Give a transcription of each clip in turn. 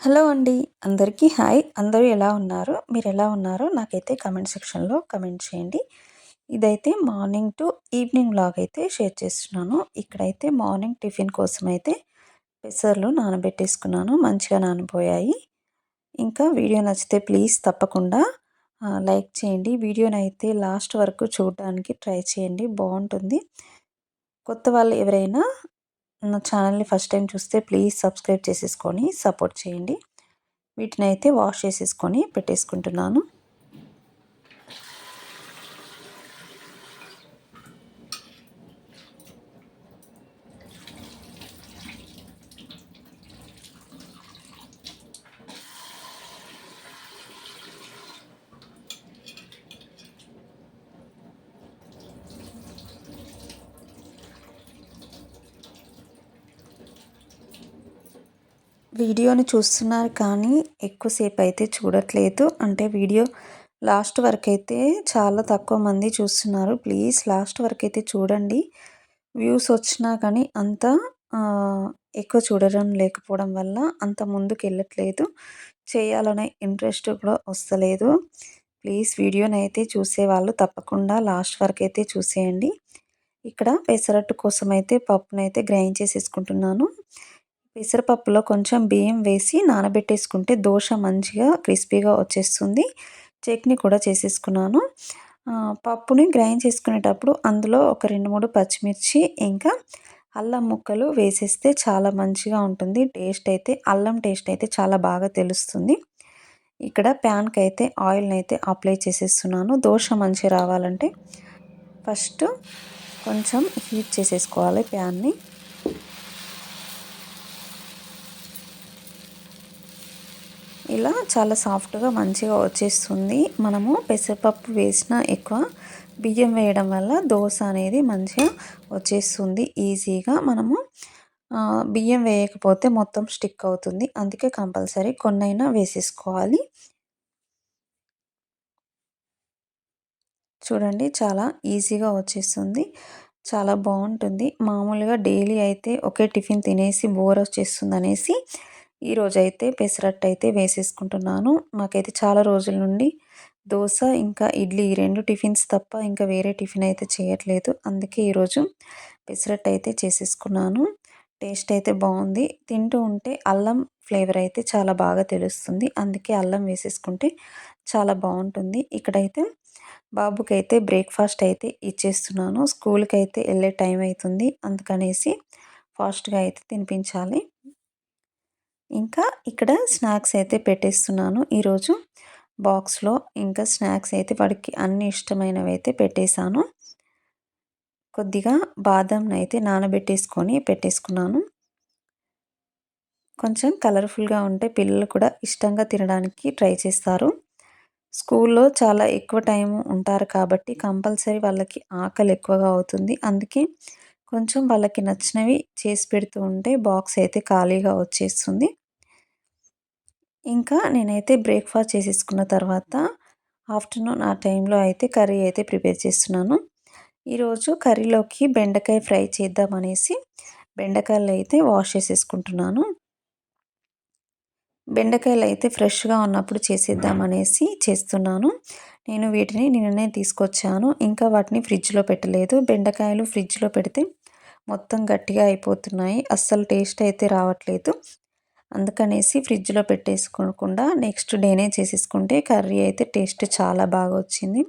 Hello అండి. అందరికీ hi. అందరూ ఎలా ఉన్నారు? మీరెలా ఉన్నారో నాకైతే కామెంట్ సెక్షన్‌లో కామెంట్ చేయండి. ఇదైతే మార్నింగ్ టు ఈవినింగ్ వ్లాగ్ అయితే షేర్ చేస్తున్నాను. ఇక్కడైతే మార్నింగ్ టిఫిన్ కోసమైతే పెసర్లు నానబెట్టేసుకున్నాను. మంచిగా నానిపోయాయి. ఇంకా వీడియో నచ్చితే ప్లీజ్ తప్పకుండా లైక్ చేయండి. వీడియోనైతే లాస్ట్ వరకు చూడడానికి ట్రై చేయండి. బావుంటుంది. కొత్త వాళ్ళు ఎవరైనా నా ఛానల్‌ని ఫస్ట్ టైం చూస్తే ప్లీజ్ సబ్స్క్రైబ్ చేసేసుకొని సపోర్ట్ చేయండి. వీటినైతే వాష్ చేసేసుకొని పెట్టేసుకుంటున్నాను. వీడియోని చూస్తున్నారు కానీ ఎక్కువసేపు అయితే చూడట్లేదు. అంటే వీడియో లాస్ట్ వరకైతే చాలా తక్కువ మంది చూస్తున్నారు. ప్లీజ్ లాస్ట్ వరకైతే చూడండి. వ్యూస్ వచ్చినా కానీ అంత ఎక్కువ చూడడం లేకపోవడం వల్ల అంత ముందుకెళ్ళట్లేదు. చేయాలనే ఇంట్రెస్ట్ కూడా వస్తలేదు. ప్లీజ్ వీడియోనైతే చూసేవాళ్ళు తప్పకుండా లాస్ట్ వరకైతే చూసేయండి. ఇక్కడ పెసరట్టు కోసమైతే పప్పునైతే గ్రైండ్ చేసేసుకుంటున్నాను. పెసరపప్పులో కొంచెం బియ్యం వేసి నానబెట్టేసుకుంటే దోస మంచిగా క్రిస్పీగా వచ్చేస్తుంది. చట్నీ కూడా చేసేసుకున్నాను. పప్పుని గ్రైండ్ చేసుకునేటప్పుడు అందులో ఒక 2, 3 పచ్చిమిర్చి ఇంకా అల్లం ముక్కలు వేసేస్తే చాలా మంచిగా ఉంటుంది. అల్లం టేస్ట్ అయితే చాలా బాగా తెలుస్తుంది. ఇక్కడ ప్యాన్‌కైతే ఆయిల్‌నైతే అప్లై చేసేస్తున్నాను. దోస మంచిగా రావాలంటే ఫస్ట్ కొంచెం హీట్ చేసేసుకోవాలి ప్యాన్‌ని. ఇలా చాలా సాఫ్ట్‌గా మంచిగా వచ్చేస్తుంది. మనము పెసరపప్పు వేసినా ఎక్కువ బియ్యం వేయడం వల్ల దోస అనేది మంచిగా వచ్చేస్తుంది ఈజీగా. మనము బియ్యం వేయకపోతే మొత్తం స్టిక్ అవుతుంది. అందుకే కంపల్సరీ కొన్నైనా వేసేసుకోవాలి. చూడండి చాలా ఈజీగా వచ్చేస్తుంది. చాలా బావుంటుంది. మామూలుగా డైలీ అయితే ఒకే టిఫిన్ తినేసి బోర్ వచ్చేస్తుందనేసి ఈరోజైతే పెసరట్టు అయితే వేసేసుకుంటున్నాను. మాకైతే చాలా రోజుల నుండి దోస ఇంకా ఇడ్లీ ఈ 2 టిఫిన్స్ తప్ప ఇంకా వేరే టిఫిన్ అయితే చేయట్లేదు. అందుకే ఈరోజు పెసరట్టు అయితే చేసేసుకున్నాను. టేస్ట్ అయితే బావుంది. తింటూ ఉంటే అల్లం ఫ్లేవర్ అయితే చాలా బాగా తెలుస్తుంది. అందుకే అల్లం వేసేసుకుంటే చాలా బావుంటుంది. ఇక్కడైతే బాబుకైతే బ్రేక్‌ఫాస్ట్ అయితే ఇచ్చేస్తున్నాను. స్కూల్‌కైతే ఎళ్ళే టైం అయితుంది. అందుకనేసి ఫాస్ట్‌గా అయితే తినిపించాలి. ఇంకా ఇక్కడ స్నాక్స్ అయితే పెట్టేస్తున్నాను ఈరోజు బాక్స్‌లో. ఇంకా స్నాక్స్ అయితే వాడికి అన్ని ఇష్టమైనవైతే పెట్టేశాను. కొద్దిగా బాదంనైతే నానబెట్టేసుకొని పెట్టేసుకున్నాను. కొంచెం కలర్‌ఫుల్‌గా ఉంటే పిల్లలు కూడా ఇష్టంగా తినడానికి ట్రై చేస్తారు. స్కూల్లో చాలా ఎక్కువ టైం ఉంటారు కాబట్టి కంపల్సరీ వాళ్ళకి ఆకలి ఎక్కువగా అవుతుంది. అందుకే కొంచెం వాళ్ళకి నచ్చినవి చేసి పెడుతూ ఉంటే బాక్స్ అయితే ఖాళీగా వచ్చేస్తుంది. ఇంకా నేనైతే బ్రేక్‌ఫాస్ట్ చేసేసుకున్న తర్వాత ఆఫ్టర్‌నూన్ ఆ టైంలో అయితే కర్రీ అయితే ప్రిపేర్ చేస్తున్నాను. ఈరోజు కర్రీలోకి బెండకాయ ఫ్రై చేద్దామనేసి బెండకాయలైతే వాష్ చేసేసుకుంటున్నాను. బెండకాయలైతే ఫ్రెష్‌గా ఉన్నప్పుడు చేసేద్దామనేసి చేస్తున్నాను. నేను వీటిని నిన్ననే తీసుకొచ్చాను. ఇంకా వాటిని ఫ్రిడ్జ్‌లో పెట్టలేదు. బెండకాయలు ఫ్రిడ్జ్‌లో పెడితే మొత్తం గట్టిగా అయిపోతున్నాయి. అస్సలు టేస్ట్ అయితే రావట్లేదు. అందుకనేసి ఫ్రిడ్జ్‌లో పెట్టేసుకోకుండా నెక్స్ట్ డేనే చేసేసుకుంటే కర్రీ అయితే టేస్ట్ చాలా బాగా వచ్చింది.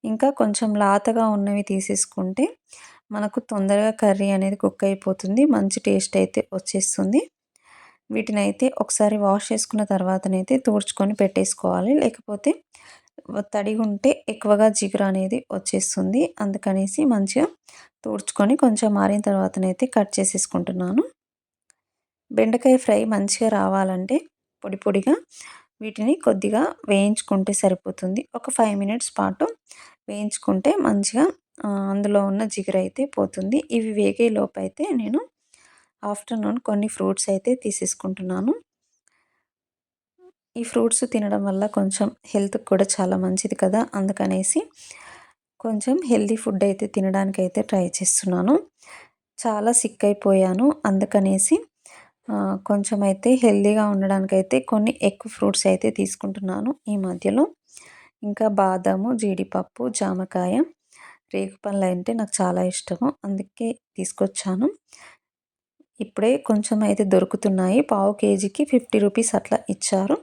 ఇంకా కొంచెం లాతగా ఉన్నవి తీసేసుకుంటే మనకు తొందరగా కర్రీ అనేది కుక్ అయిపోతుంది. మంచి టేస్ట్ అయితే వచ్చేస్తుంది. వీటినైతే ఒకసారి వాష్ చేసుకున్న తర్వాతనైతే తుడుచుకొని పెట్టేసుకోవాలి. లేకపోతే తడిగుంటే ఎక్కువగా జిగురు అనేది వచ్చేస్తుంది. అందుకనేసి మంచిగా తుడుచుకొని కొంచెం ఆరిన తర్వాతనైతే కట్ చేసేసుకుంటున్నాను. బెండకాయ ఫ్రై మంచిగా రావాలంటే పొడి పొడిగా వీటిని కొద్దిగా వేయించుకుంటే సరిపోతుంది. ఒక 5 మినిట్స్ పాటు వేయించుకుంటే మంచిగా అందులో ఉన్న జిగురైతే పోతుంది. ఇవి వేగేలోపైతే నేను ఆఫ్టర్‌నూన్ కొన్ని ఫ్రూట్స్ అయితే తీసేసుకుంటున్నాను. ఈ ఫ్రూట్స్ తినడం వల్ల కొంచెం హెల్త్‌కి కూడా చాలా మంచిది కదా! అందుకనేసి కొంచెం హెల్తీ ఫుడ్ అయితే తినడానికైతే ట్రై చేస్తున్నాను. చాలా సిక్ అయిపోయాను. అందుకనేసి కొంచెం అయితే హెల్తీగా ఉండడానికైతే కొన్ని ఎక్కువ ఫ్రూట్స్ అయితే తీసుకుంటున్నాను ఈ మధ్యలో. ఇంకా బాదాము, జీడిపప్పు, జామకాయ, రేగుపళ్ళు అంటే నాకు చాలా ఇష్టము. అందుకే తీసుకొచ్చాను. ఇప్పుడే కొంచెం అయితే దొరుకుతున్నాయి. పావు కేజీకి 50 రూపీస్ అట్లా ఇచ్చారు.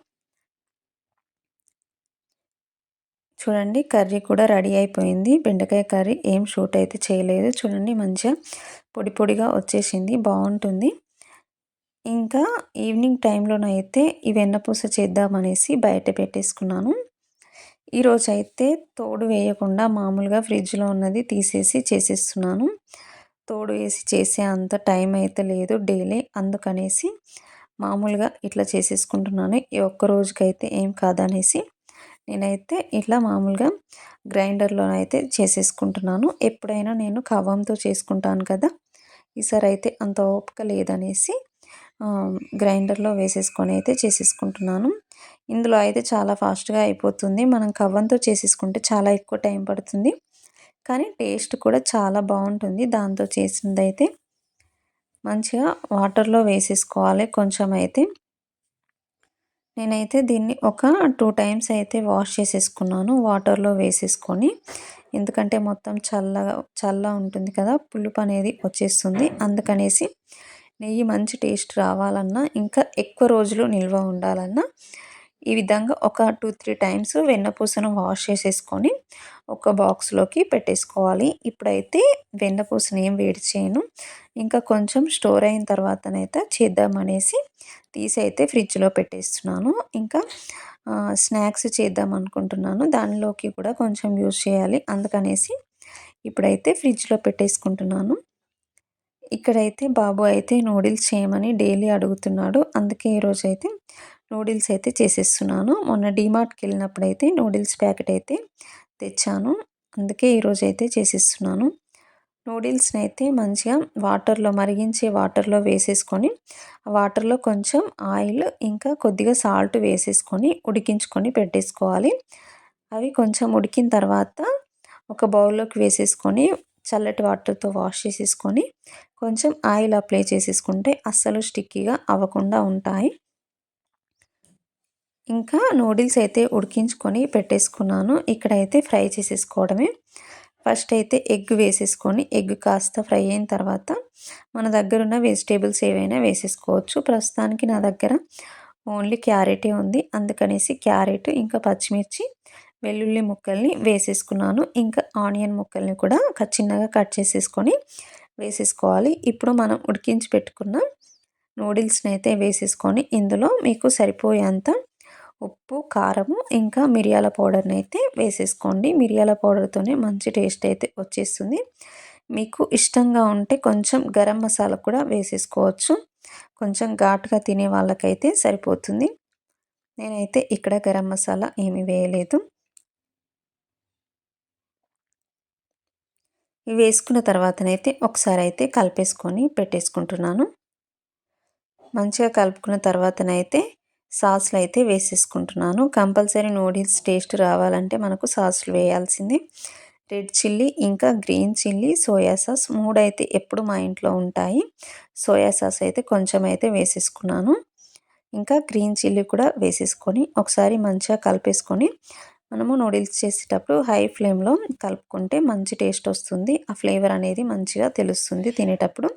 చూడండి కర్రీ కూడా రెడీ అయిపోయింది. బెండకాయ కర్రీ ఏం షూట్ అయితే చేయలేదు. చూడండి మంచిగా పొడి పొడిగా వచ్చేసింది. బాగుంటుంది. ఇంకా ఈవినింగ్ టైంలోనైతే ఈ వెన్నపూస చేద్దామనేసి బయట పెట్టేసుకున్నాను. ఈరోజైతే తోడు వేయకుండా మామూలుగా ఫ్రిడ్జ్‌లో ఉన్నది తీసేసి చేసేస్తున్నాను. తోడు వేసి చేసే అంత టైం అయితే లేదు డైలీ. అందుకనేసి మామూలుగా ఇట్లా చేసేసుకుంటున్నాను. ఈ ఒక్క రోజుకైతే ఏం కాదనేసి నేనైతే ఇట్లా మామూలుగా గ్రైండర్‌లోనైతే చేసేసుకుంటున్నాను. ఎప్పుడైనా నేను కవ్వంతో చేసుకుంటాను కదా! ఈసారి అయితే అంత ఓపిక లేదనేసి గ్రైండర్‌లో వేసేసుకొని అయితే చేసేసుకుంటున్నాను. ఇందులో అయితే చాలా ఫాస్ట్‌గా అయిపోతుంది. మనం కవ్వంతో చేసేసుకుంటే చాలా ఎక్కువ టైం పడుతుంది. కానీ టేస్ట్ కూడా చాలా బాగుంటుంది. దాంతో చేసిందైతే మంచిగా వాటర్‌లో వేసేసుకోవాలి కొంచెం అయితే. నేనైతే దీన్ని ఒక 2 టైమ్స్ అయితే వాష్ చేసేసుకున్నాను వాటర్‌లో వేసేసుకొని. ఎందుకంటే మొత్తం చల్లగా ఉంటుంది కదా! పులుపు అనేది వచ్చేస్తుంది. అందుకనేసి నెయ్యి మంచి టేస్ట్ రావాలన్నా, ఇంకా ఎక్కువ రోజులు నిల్వ ఉండాలన్నా ఈ విధంగా ఒక 2, 3 టైమ్స్ వెన్నపూసను వాష్ చేసేసుకొని ఒక బాక్స్‌లోకి పెట్టేసుకోవాలి. ఇప్పుడైతే వెన్నపూసని ఏం వేడి చేయను. ఇంకా కొంచెం స్టోర్ అయిన తర్వాతనైతే చేద్దామనేసి తీసి అయితే ఫ్రిడ్జ్‌లో పెట్టేస్తున్నాను. ఇంకా స్నాక్స్ చేద్దాం అనుకుంటున్నాను. దానిలోకి కూడా కొంచెం యూజ్ చేయాలి. అందుకనేసి ఇప్పుడైతే ఫ్రిడ్జ్‌లో పెట్టేసుకుంటున్నాను. ఇక్కడైతే బాబు అయితే నూడిల్స్ చేయమని డైలీ అడుగుతున్నాడు. అందుకే ఈరోజైతే నూడిల్స్ అయితే చేసేస్తున్నాను. మొన్న డీమార్ట్‌కి వెళ్ళినప్పుడైతే నూడిల్స్ ప్యాకెట్ అయితే తెచ్చాను. అందుకే ఈరోజైతే చేసేస్తున్నాను. నూడిల్స్‌ని అయితే మంచిగా మరిగించే వాటర్‌లో వేసేసుకొని, ఆ వాటర్‌లో కొంచెం ఆయిల్ ఇంకా కొద్దిగా సాల్ట్ వేసేసుకొని ఉడికించుకొని పెట్టేసుకోవాలి. అవి కొంచెం ఉడికిన తర్వాత ఒక బౌల్‌లోకి వేసేసుకొని చల్లటి వాటర్‌తో వాష్ చేసేసుకొని కొంచెం ఆయిల్ అప్లై చేసేసుకుంటే అస్సలు స్టిక్కీగా అవ్వకుండా ఉంటాయి. ఇంకా నూడిల్స్ అయితే ఉడికించుకొని పెట్టేసుకున్నాను. ఇక్కడైతే ఫ్రై చేసేసుకోవడమే. ఫస్ట్ అయితే ఎగ్ వేసేసుకొని ఎగ్ కాస్త ఫ్రై అయిన తర్వాత మన దగ్గర ఉన్న వెజిటేబుల్స్ ఏవైనా వేసేసుకోవచ్చు. ప్రస్తుతానికి నా దగ్గర ఓన్లీ క్యారెటే ఉంది. అందుకనేసి క్యారెట్ ఇంకా పచ్చిమిర్చి, వెల్లుల్లి ముక్కల్ని వేసేసుకున్నాను. ఇంకా ఆనియన్ ముక్కల్ని కూడా చిన్నగా కట్ చేసేసుకొని వేసేసుకోవాలి. ఇప్పుడు మనం ఉడికించి పెట్టుకున్న నూడిల్స్ని అయితే వేసేసుకొని ఇందులో మీకు సరిపోయేంత ఉప్పు, కారము ఇంకా మిరియాల పౌడర్ని అయితే వేసేసుకోండి. మిరియాల పౌడర్తోనే మంచి టేస్ట్ అయితే వచ్చేస్తుంది. మీకు ఇష్టంగా ఉంటే కొంచెం గరం మసాలా కూడా వేసేసుకోవచ్చు. కొంచెం ఘాటుగా తినే వాళ్ళకైతే సరిపోతుంది. నేనైతే ఇక్కడ గరం మసాలా ఏమీ వేయలేదు. ఇవి వేసుకున్న తర్వాతనైతే ఒకసారి అయితే కలిపేసుకొని పెట్టేసుకుంటున్నాను. మంచిగా కలుపుకున్న తర్వాతనైతే సాస్లు అయితే వేసేసుకుంటున్నాను. కంపల్సరీ నూడిల్స్ టేస్ట్ రావాలంటే మనకు సాస్లు వేయాల్సిందే. రెడ్ చిల్లీ ఇంకా గ్రీన్ చిల్లీ, సోయా సాస్ 3 అయితే ఎప్పుడు మా ఇంట్లో ఉంటాయి. సోయా సాస్ అయితే కొంచెం అయితే వేసేసుకున్నాను. ఇంకా గ్రీన్ చిల్లీ కూడా వేసేసుకొని ఒకసారి మంచిగా కలిపేసుకొని మనము నూడిల్స్ చేసేటప్పుడు హై ఫ్లేమ్లో కలుపుకుంటే మంచి టేస్ట్ వస్తుంది. ఆ ఫ్లేవర్ అనేది మంచిగా తెలుస్తుంది తినేటప్పుడు.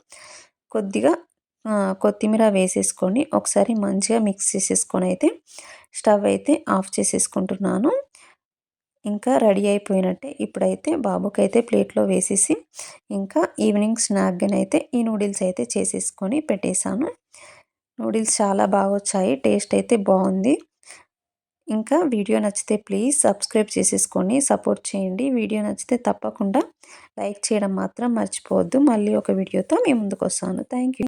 కొద్దిగా కొత్తిమీర వేసేసుకొని ఒకసారి మంచిగా మిక్స్ చేసేసుకొని అయితే స్టవ్ అయితే ఆఫ్ చేసేసుకుంటున్నాను. ఇంకా రెడీ అయిపోయినట్టే. ఇప్పుడైతే బాబుకైతే ప్లేట్‌లో వేసేసి ఇంకా ఈవినింగ్ స్నాక్‌గానైతే ఈ నూడిల్స్ అయితే చేసేసుకొని పెట్టేశాను. నూడిల్స్ చాలా బాగొచ్చాయి. టేస్ట్ అయితే బావుంది. ఇంకా వీడియో నచ్చితే ప్లీజ్ సబ్స్క్రైబ్ చేసేసుకొని సపోర్ట్ చేయండి. వీడియో నచ్చితే తప్పకుండా లైక్ చేయడం మాత్రం మర్చిపోవద్దు. మళ్ళీ ఒక వీడియోతో మీ ముందుకొస్తాను. Thank you.